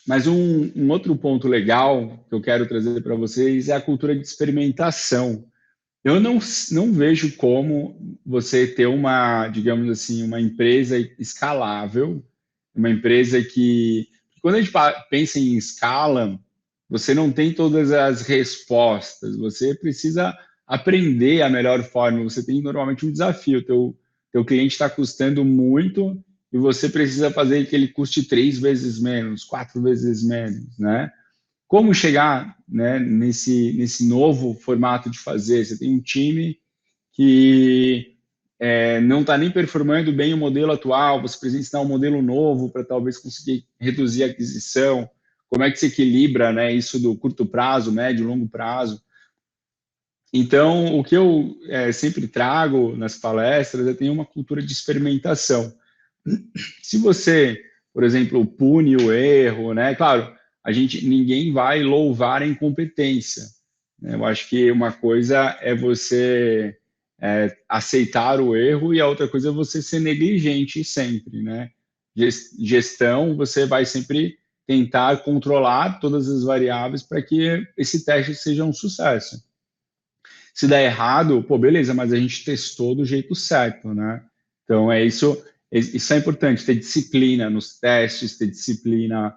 S2: Mas um outro ponto legal que eu quero trazer para vocês é a cultura de experimentação. Eu não vejo como você ter uma, digamos assim, uma empresa escalável, uma empresa que, quando a gente pensa em escala, você não tem todas as respostas, você precisa aprender a melhor forma, você tem normalmente um desafio, teu cliente está custando muito e você precisa fazer que ele custe 3 vezes menos, 4 vezes menos, né? Como chegar, né, nesse novo formato de fazer? Você tem um time que não está nem performando bem o modelo atual, você precisa ensinar um modelo novo para talvez conseguir reduzir a aquisição. Como é que se equilibra, né, isso do curto prazo, médio, longo prazo? Então, o que eu sempre trago nas palestras é ter uma cultura de experimentação. Se você, por exemplo, pune o erro, né? Claro, ninguém vai louvar a incompetência, né? Eu acho que uma coisa é você aceitar o erro e a outra coisa é você ser negligente sempre, né? Gestão, você vai sempre tentar controlar todas as variáveis para que esse teste seja um sucesso. Se der errado, pô, beleza, mas a gente testou do jeito certo, né? Então, isso é importante, ter disciplina nos testes, ter disciplina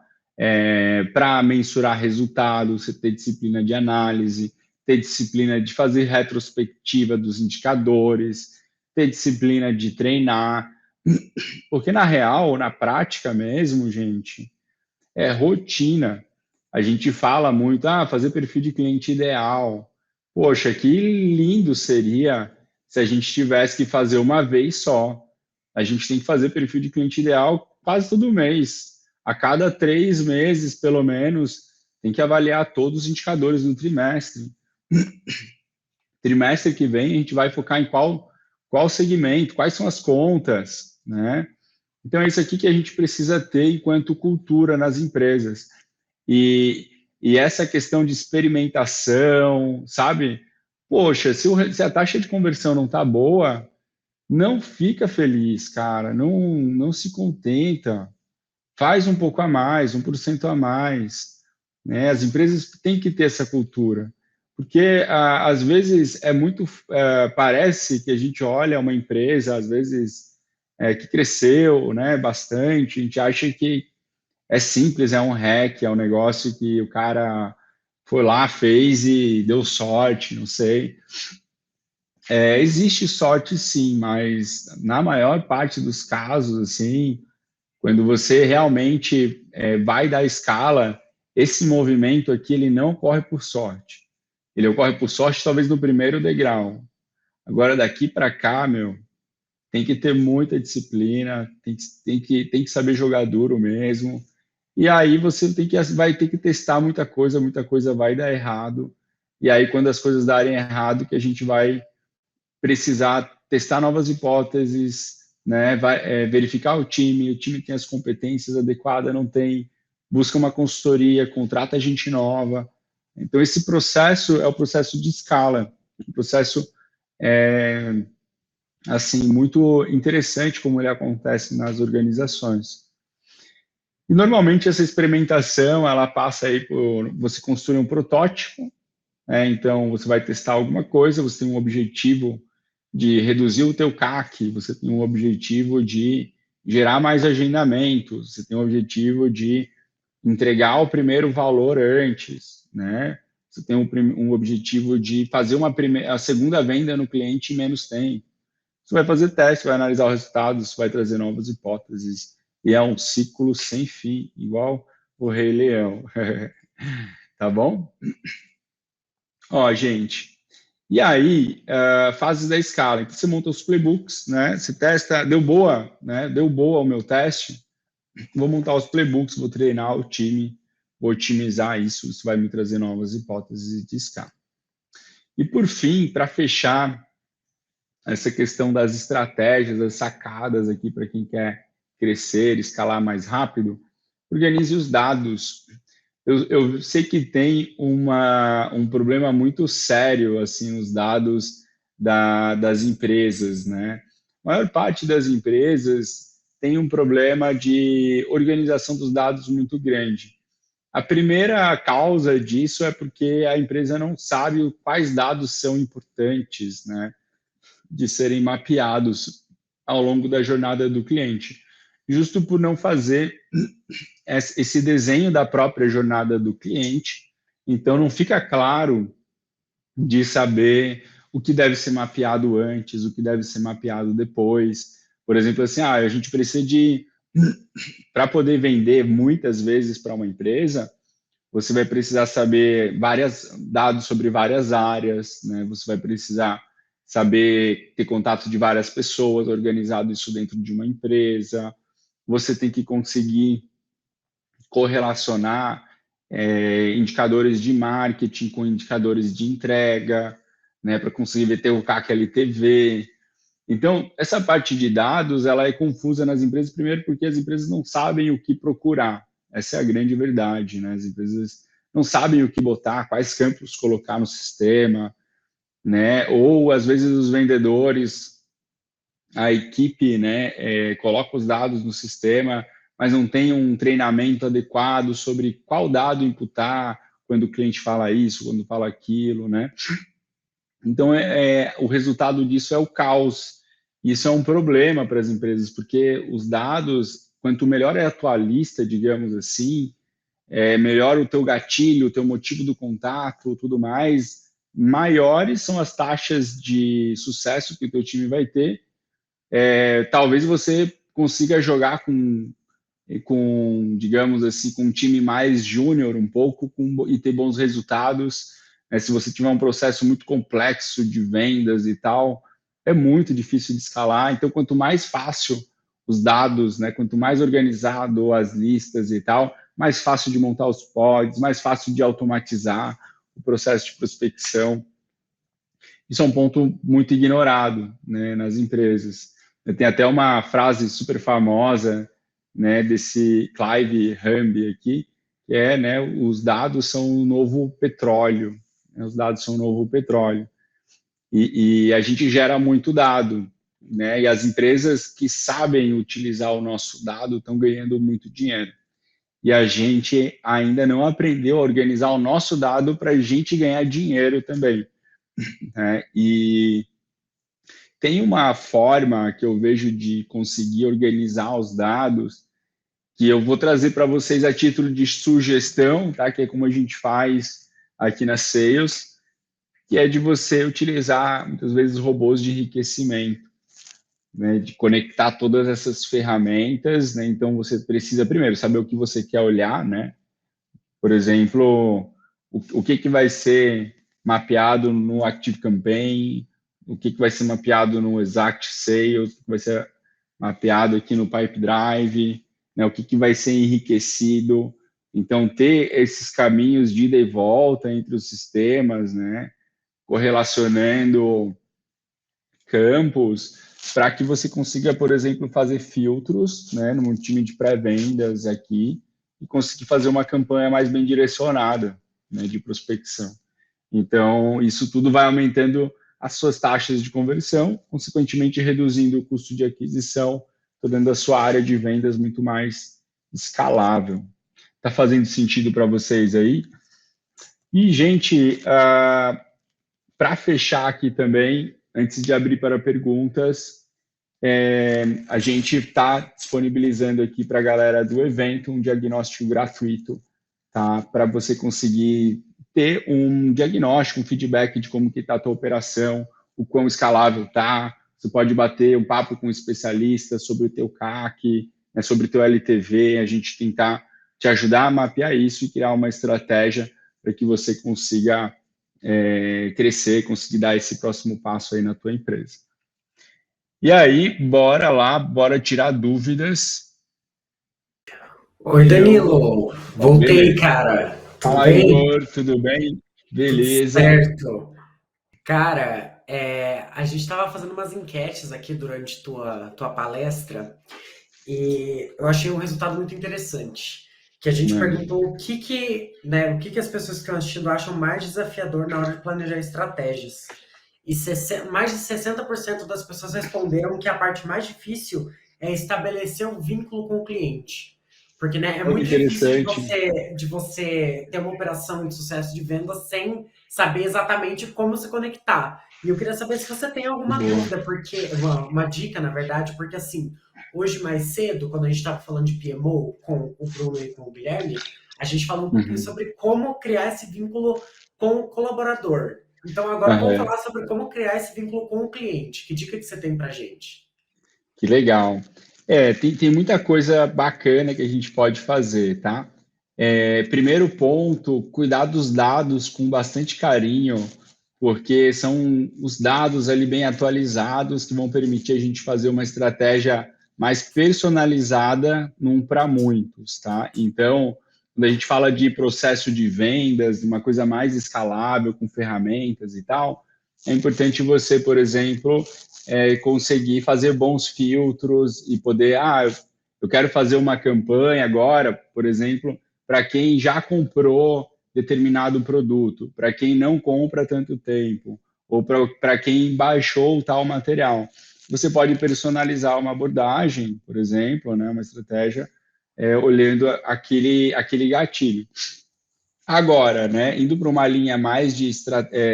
S2: para mensurar resultados, você ter disciplina de análise, ter disciplina de fazer retrospectiva dos indicadores, ter disciplina de treinar, porque na real, na prática mesmo, gente, é rotina. A gente fala muito, fazer perfil de cliente ideal. Poxa, que lindo seria se a gente tivesse que fazer uma vez só. A gente tem que fazer perfil de cliente ideal quase todo mês. A cada 3 meses, pelo menos, tem que avaliar todos os indicadores do trimestre. Trimestre que vem, a gente vai focar em qual segmento, quais são as contas, né? Então, é isso aqui que a gente precisa ter enquanto cultura nas empresas. E essa questão de experimentação, sabe? Poxa, se a taxa de conversão não está boa, não fica feliz, cara. Não se contenta. Faz um pouco a mais, 1% a mais. Né? As empresas têm que ter essa cultura. Porque, às vezes, parece que a gente olha uma empresa, às vezes, que cresceu, né, bastante, a gente acha que é simples, é um hack, é um negócio que o cara foi lá, fez e deu sorte, não sei. Existe sorte sim, mas na maior parte dos casos, assim, quando você realmente vai dar escala, esse movimento aqui, ele não ocorre por sorte. Ele ocorre por sorte talvez no primeiro degrau. Agora, daqui para cá, meu, tem que ter muita disciplina, tem que saber jogar duro mesmo. E aí você vai ter que testar muita coisa vai dar errado. E aí, quando as coisas darem errado, que a gente vai precisar testar novas hipóteses, né? Verificar o time tem as competências adequadas, não tem, busca uma consultoria, contrata gente nova. Então, esse processo é o processo de escala, um processo assim, muito interessante como ele acontece nas organizações. E normalmente essa experimentação, ela passa aí por você construir um protótipo, né? Então você vai testar alguma coisa, você tem um objetivo de reduzir o teu CAC, você tem um objetivo de gerar mais agendamentos, você tem um objetivo de entregar o primeiro valor antes, né? Você tem um objetivo de fazer a segunda venda no cliente em menos tempo. Você vai fazer teste, vai analisar o resultado, isso vai trazer novas hipóteses. E é um ciclo sem fim, igual o Rei Leão. Tá bom? Ó, gente. E aí, fases da escala. Então, você monta os playbooks, né? Você testa, deu boa, né? Deu boa o meu teste. Vou montar os playbooks, vou treinar o time, vou otimizar isso. Isso vai me trazer novas hipóteses de escala. E por fim, para fechar essa questão das estratégias, das sacadas aqui para quem quer crescer, escalar mais rápido, organize os dados. Eu sei que tem um problema muito sério assim nos dados das empresas, né? A maior parte das empresas tem um problema de organização dos dados muito grande. A primeira causa disso é porque a empresa não sabe quais dados são importantes, né, de serem mapeados ao longo da jornada do cliente, justo por não fazer esse desenho da própria jornada do cliente. Então, não fica claro de saber o que deve ser mapeado antes, o que deve ser mapeado depois. Por exemplo, assim, a gente precisa de, para poder vender muitas vezes para uma empresa, você vai precisar saber dados sobre várias áreas, né? Você vai precisar saber ter contato de várias pessoas, organizado isso dentro de uma empresa. Você tem que conseguir correlacionar indicadores de marketing com indicadores de entrega, né, para conseguir ver o CAC LTV. Então, essa parte de dados, ela é confusa nas empresas, primeiro porque as empresas não sabem o que procurar. Essa é a grande verdade, né? As empresas não sabem o que botar, quais campos colocar no sistema, né? Ou, às vezes, os vendedores, a equipe, né, coloca os dados no sistema, mas não tem um treinamento adequado sobre qual dado imputar quando o cliente fala isso, quando fala aquilo, né? Então, o resultado disso é o caos. Isso é um problema para as empresas, porque os dados, quanto melhor é a tua lista, digamos assim, melhor o teu gatilho, o teu motivo do contato, tudo mais, maiores são as taxas de sucesso que o teu time vai ter. Talvez você consiga jogar digamos assim, com um time mais júnior um pouco e ter bons resultados. Se você tiver um processo muito complexo de vendas e tal, é muito difícil de escalar. Então, quanto mais fácil os dados, né, quanto mais organizado as listas e tal, mais fácil de montar os pods, mais fácil de automatizar o processo de prospecção. Isso é um ponto muito ignorado, né, nas empresas. Tem até uma frase super famosa, né, desse Clive Hamby aqui, que é, né, os dados são o novo petróleo. Né, os dados são o novo petróleo. E a gente gera muito dado, né, e as empresas que sabem utilizar o nosso dado estão ganhando muito dinheiro. E a gente ainda não aprendeu a organizar o nosso dado para a gente ganhar dinheiro também. Né? E tem uma forma que eu vejo de conseguir organizar os dados que eu vou trazer para vocês a título de sugestão, tá? Que é como a gente faz aqui na Sales, que é de você utilizar, muitas vezes, robôs de enriquecimento, né? De conectar todas essas ferramentas, né? Então, você precisa, primeiro, saber o que você quer olhar, né? Por exemplo, o que vai ser mapeado no Active Campaign, o que vai ser mapeado no Exact Sales, o que vai ser mapeado aqui no Pipe Drive, né, o que vai ser enriquecido. Então, ter esses caminhos de ida e volta entre os sistemas, né, correlacionando campos, para que você consiga, por exemplo, fazer filtros, né, num time de pré-vendas aqui e conseguir fazer uma campanha mais bem direcionada, né, de prospecção. Então, isso tudo vai aumentando as suas taxas de conversão, consequentemente reduzindo o custo de aquisição, tornando a sua área de vendas muito mais escalável. Está fazendo sentido para vocês aí? E, gente, para fechar aqui também, antes de abrir para perguntas, a gente está disponibilizando aqui para a galera do evento um diagnóstico gratuito, tá? Para você conseguir ter um diagnóstico, um feedback de como que está a tua operação, o quão escalável está. Você pode bater um papo com um especialista sobre o teu CAC, né, sobre o teu LTV, a gente tentar te ajudar a mapear isso e criar uma estratégia para que você consiga crescer, conseguir dar esse próximo passo aí na tua empresa. E aí, bora lá, bora tirar dúvidas.
S1: Oi, Danilo. Voltei,
S2: Beleza.
S1: cara. Tudo
S2: Fala,
S1: bem?
S2: Igor, tudo bem?
S1: Tudo
S2: Beleza.
S1: certo. Cara, a gente estava fazendo umas enquetes aqui durante tua palestra e eu achei um resultado muito interessante. Que a gente
S2: Manda.
S1: perguntou o que que as pessoas que estão assistindo acham mais desafiador na hora de planejar estratégias. E mais de 60% das pessoas responderam que a parte mais difícil é estabelecer um vínculo com o cliente. Porque, né, é
S2: Olha que
S1: muito difícil de
S2: interessante.
S1: você ter uma operação de sucesso de venda sem saber exatamente como se conectar. E eu queria saber se você tem alguma
S2: Boa.
S1: dúvida, porque uma dica, na verdade, porque assim, hoje mais cedo, quando a gente estava falando de PMO com o Bruno e com o Guilherme, a gente falou um pouquinho
S2: Uhum.
S1: sobre como criar esse vínculo com o colaborador. Então agora vamos
S2: Aham.
S1: falar sobre como criar esse vínculo com o cliente. Que dica que você tem pra gente?
S2: Que legal. Tem muita coisa bacana que a gente pode fazer, tá? Primeiro ponto, cuidar dos dados com bastante carinho, porque são os dados ali bem atualizados que vão permitir a gente fazer uma estratégia mais personalizada num para muitos, tá? Então, quando a gente fala de processo de vendas, uma coisa mais escalável com ferramentas e tal, é importante você, por exemplo, conseguir fazer bons filtros e poder, eu quero fazer uma campanha agora, por exemplo, para quem já comprou determinado produto, para quem não compra há tanto tempo, ou para quem baixou tal material. Você pode personalizar uma abordagem, por exemplo, né, uma estratégia, olhando aquele gatilho. Agora, né, indo para uma linha mais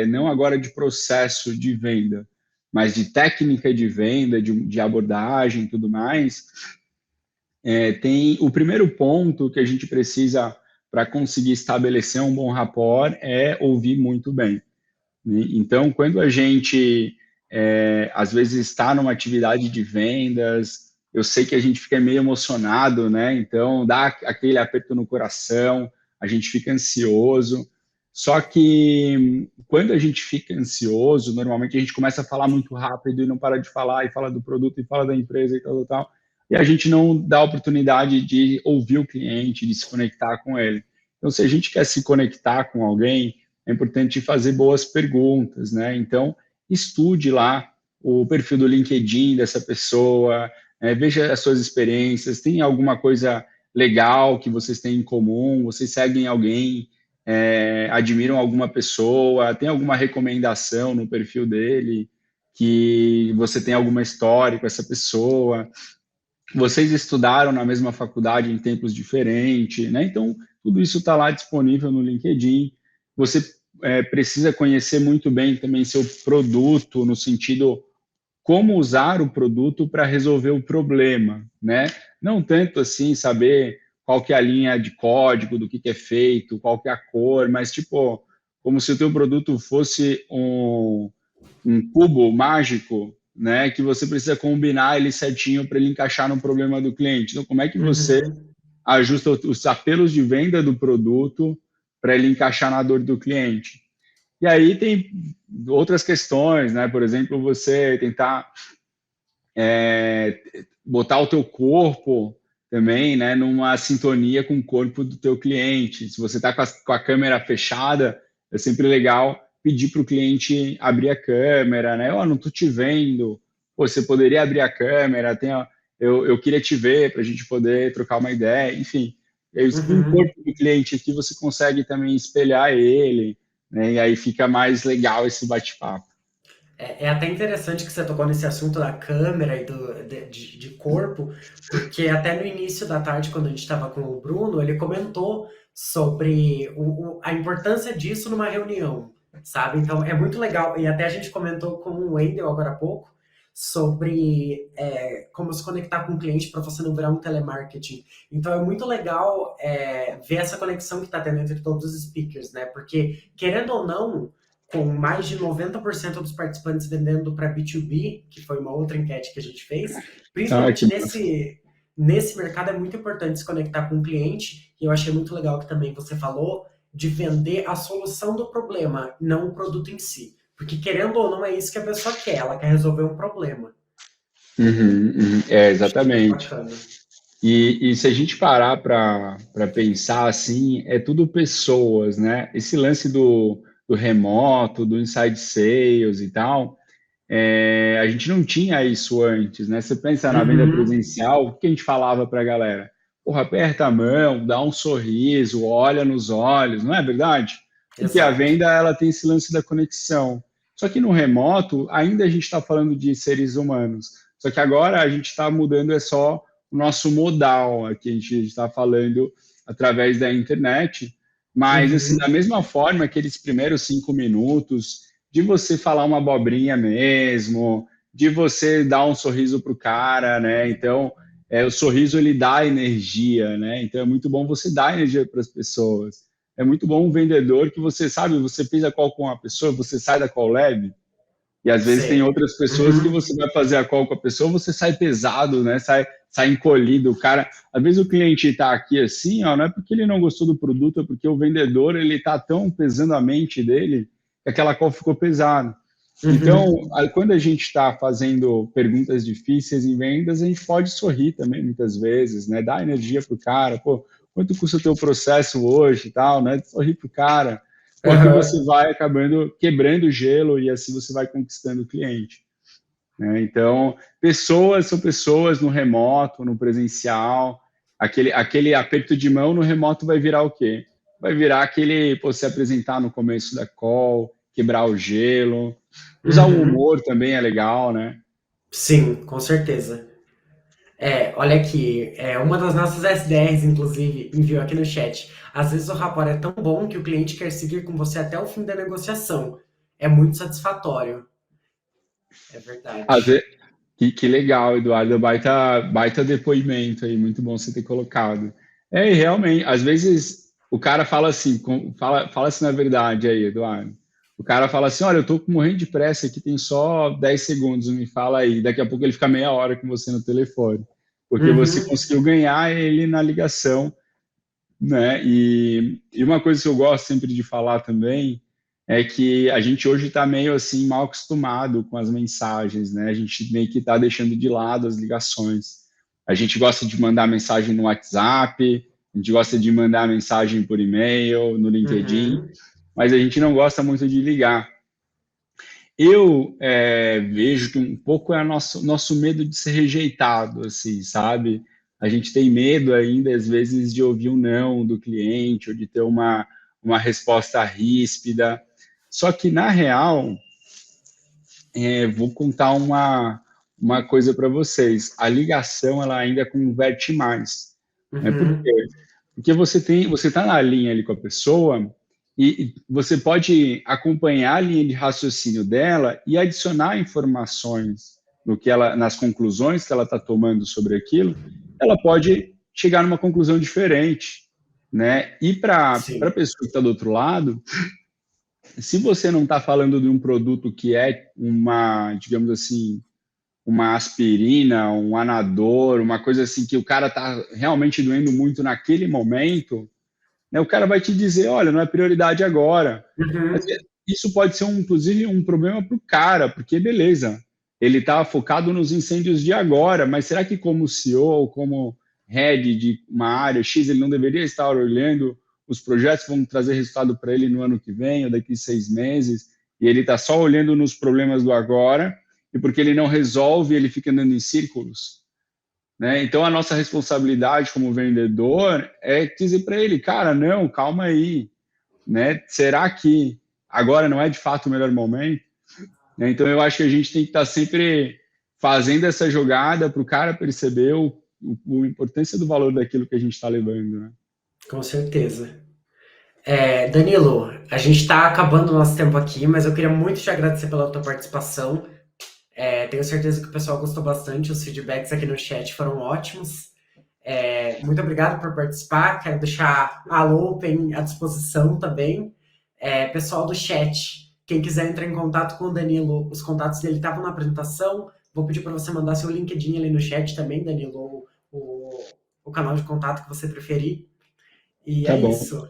S2: não agora de processo de venda, mas de técnica de venda, de abordagem e tudo mais, tem o primeiro ponto que a gente precisa para conseguir estabelecer um bom rapport é ouvir muito bem, né? Então, quando a gente às vezes está numa atividade de vendas, eu sei que a gente fica meio emocionado, né? Então dá aquele aperto no coração, a gente fica ansioso. Só que quando a gente fica ansioso, normalmente a gente começa a falar muito rápido e não para de falar, e fala do produto, e fala da empresa e tal, tal. E a gente não dá a oportunidade de ouvir o cliente, de se conectar com ele. Então, se a gente quer se conectar com alguém, é importante fazer boas perguntas, né? Então, estude lá o perfil do LinkedIn dessa pessoa, veja as suas experiências, tem alguma coisa legal que vocês têm em comum, vocês seguem alguém, admiram alguma pessoa, tem alguma recomendação no perfil dele, que você tem alguma história com essa pessoa, vocês estudaram na mesma faculdade em tempos diferentes, né? Então, tudo isso está lá disponível no LinkedIn. Você precisa conhecer muito bem também seu produto, no sentido como usar o produto para resolver o problema, né? Não tanto assim saber qual que é a linha de código, do que é feito, qual que é a cor, mas tipo, como se o teu produto fosse um cubo mágico, né, que você precisa combinar ele certinho para ele encaixar no problema do cliente. Então, como é que você
S1: Uhum.
S2: ajusta os apelos de venda do produto para ele encaixar na dor do cliente? E aí tem outras questões, né? Por exemplo, você tentar botar o teu corpo também, né, numa sintonia com o corpo do teu cliente. Se você está com a câmera fechada, é sempre legal pedir para o cliente abrir a câmera, né? Não estou te vendo, pô, você poderia abrir a câmera, eu queria te ver para a gente poder trocar uma ideia, enfim. E aí, com o
S1: Uhum.
S2: corpo do cliente aqui, você consegue também espelhar ele, né? E aí fica mais legal esse bate-papo.
S1: É até interessante que você tocou nesse assunto da câmera e de corpo, porque até no início da tarde, quando a gente estava com o Bruno, ele comentou sobre a importância disso numa reunião, sabe? Então é muito legal. E até a gente comentou com o Wendel agora há pouco sobre como se conectar com o cliente para você não virar um telemarketing. Então é muito legal ver essa conexão que está tendo entre todos os speakers, né? Porque, querendo ou não, com mais de 90% dos participantes vendendo para B2B, que foi uma outra enquete que a gente fez,
S2: Ah,
S1: principalmente
S2: que massa.
S1: nesse mercado é muito importante se conectar com o cliente, e eu achei muito legal que também você falou de vender a solução do problema, não o produto em si. Porque querendo ou não é isso que a pessoa quer, ela quer resolver um problema.
S2: Uhum, uhum. É,
S1: Achei muito
S2: exatamente.
S1: bacana.
S2: E se a gente parar para pensar assim, é tudo pessoas, né? Esse lance do remoto, do inside sales e tal, a gente não tinha isso antes, né? Você pensa na venda
S1: Uhum,
S2: presencial, o que a gente falava para a galera? Porra, aperta a mão, dá um sorriso, olha nos olhos, não é verdade? Porque a
S1: exato.
S2: venda, ela tem esse lance da conexão. Só que no remoto, ainda a gente está falando de seres humanos. Só que agora a gente está mudando, é só o nosso modal, aqui a gente está falando através da internet, mas, assim, da
S1: Uhum,
S2: mesma forma, aqueles primeiros 5 minutos, de você falar uma abobrinha mesmo, de você dar um sorriso pro cara, né? Então, o sorriso ele dá energia, né? Então é muito bom você dar energia para as pessoas. É muito bom um vendedor que você sabe, você fez a call com uma pessoa, você sai da call leve, e às vezes tem
S1: sei.
S2: outras pessoas que
S1: Uhum,
S2: você vai fazer a call com a pessoa, você sai pesado, né? Sai encolhido. O cara, às vezes o cliente está aqui assim, ó, não é porque ele não gostou do produto, é porque o vendedor ele está tão pesando a mente dele que aquela call ficou pesada. Então,
S1: uhum,
S2: quando a gente está fazendo perguntas difíceis em vendas, a gente pode sorrir também muitas vezes, né? Dar energia pro cara, pô, quanto custa o teu processo hoje e tal, né? Sorrir pro cara, porque
S1: aham,
S2: você vai acabando quebrando o gelo e assim você vai conquistando o cliente, né? Então, pessoas são pessoas no remoto, no presencial, aquele aperto de mão no remoto vai virar o quê? Vai virar aquele, pô, se apresentar no começo da call, quebrar o gelo, usar o
S1: uhum.
S2: humor também é legal, né?
S1: Sim, com certeza. Olha aqui, uma das nossas SDRs, inclusive, enviou aqui no chat. Às vezes o rapport é tão bom que o cliente quer seguir com você até o fim da negociação. É muito satisfatório. É
S2: Às
S1: verdade.
S2: vezes, que legal, Eduardo, baita depoimento aí, muito bom você ter colocado. E realmente, às vezes o cara fala assim, fala assim na verdade aí, Eduardo. O cara fala assim, olha, eu tô morrendo de pressa aqui, tem só 10 segundos, me fala aí. Daqui a pouco ele fica meia hora com você no telefone, porque você
S1: Uhum,
S2: conseguiu ganhar ele na ligação, né? E uma coisa que eu gosto sempre de falar também é que a gente hoje está meio assim mal acostumado com as mensagens, né? A gente meio que está deixando de lado as ligações. A gente gosta de mandar mensagem no WhatsApp, a gente gosta de mandar mensagem por e-mail, no LinkedIn,
S1: uhum,
S2: mas a gente não gosta muito de ligar. Eu vejo que um pouco é nosso medo de ser rejeitado, assim, sabe? A gente tem medo ainda, às vezes, de ouvir um não do cliente ou de ter uma resposta ríspida. Só que, na real, vou contar uma coisa para vocês. A ligação, ela ainda converte mais. Né? Por quê?
S1: uhum,
S2: Porque você está na linha ali com a pessoa e você pode acompanhar a linha de raciocínio dela e adicionar informações no que nas conclusões que ela está tomando sobre aquilo. Ela pode chegar numa conclusão diferente, né? E para a
S1: sim.
S2: pessoa que está do outro lado, se você não está falando de um produto que é uma, digamos assim, uma aspirina, um anador, uma coisa assim que o cara está realmente doendo muito naquele momento, né, o cara vai te dizer, olha, não é prioridade agora. Mas
S1: Uhum,
S2: isso pode ser, inclusive, um problema para o cara, porque beleza, ele está focado nos incêndios de agora, mas será que como CEO ou como head de uma área X, ele não deveria estar olhando os projetos que vão trazer resultado para ele no ano que vem ou daqui 6 meses, e ele está só olhando nos problemas do agora, e porque ele não resolve, ele fica andando em círculos, né? Então, a nossa responsabilidade como vendedor é dizer para ele, cara, não, calma aí, né? Será que agora não é de fato o melhor momento? Né? Então, eu acho que a gente tem que estar sempre fazendo essa jogada para o cara perceber a importância do valor daquilo que a gente está levando, né?
S1: Com certeza. Danilo, a gente está acabando o nosso tempo aqui, mas eu queria muito te agradecer pela tua participação. Tenho certeza que o pessoal gostou bastante, os feedbacks aqui no chat foram ótimos. Muito obrigado por participar, quero deixar a Open à disposição também. Pessoal do chat, quem quiser entrar em contato com o Danilo, os contatos dele estavam na apresentação, vou pedir para você mandar seu LinkedIn ali no chat também, Danilo, ou o canal de contato que você preferir. E
S2: Tá
S1: é
S2: bom.
S1: isso.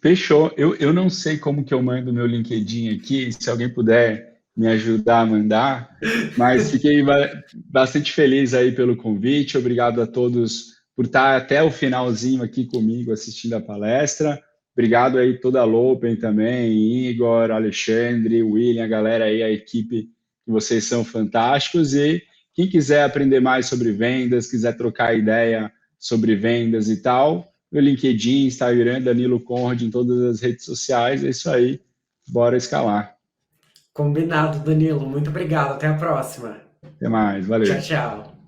S2: Fechou. Eu não sei como que eu mando meu LinkedIn aqui, se alguém puder me ajudar a mandar, mas fiquei bastante feliz aí pelo convite. Obrigado a todos por estar até o finalzinho aqui comigo assistindo a palestra. Obrigado aí toda a Lopen também, Igor, Alexandre, William, a galera aí, a equipe, que vocês são fantásticos. E quem quiser aprender mais sobre vendas, quiser trocar ideia sobre vendas e tal, meu LinkedIn, Instagram, Danilo Conrad em todas as redes sociais. É isso aí. Bora escalar.
S1: Combinado, Danilo. Muito obrigado. Até a próxima.
S2: Até mais.
S1: Tchau,
S2: Valeu.
S1: tchau.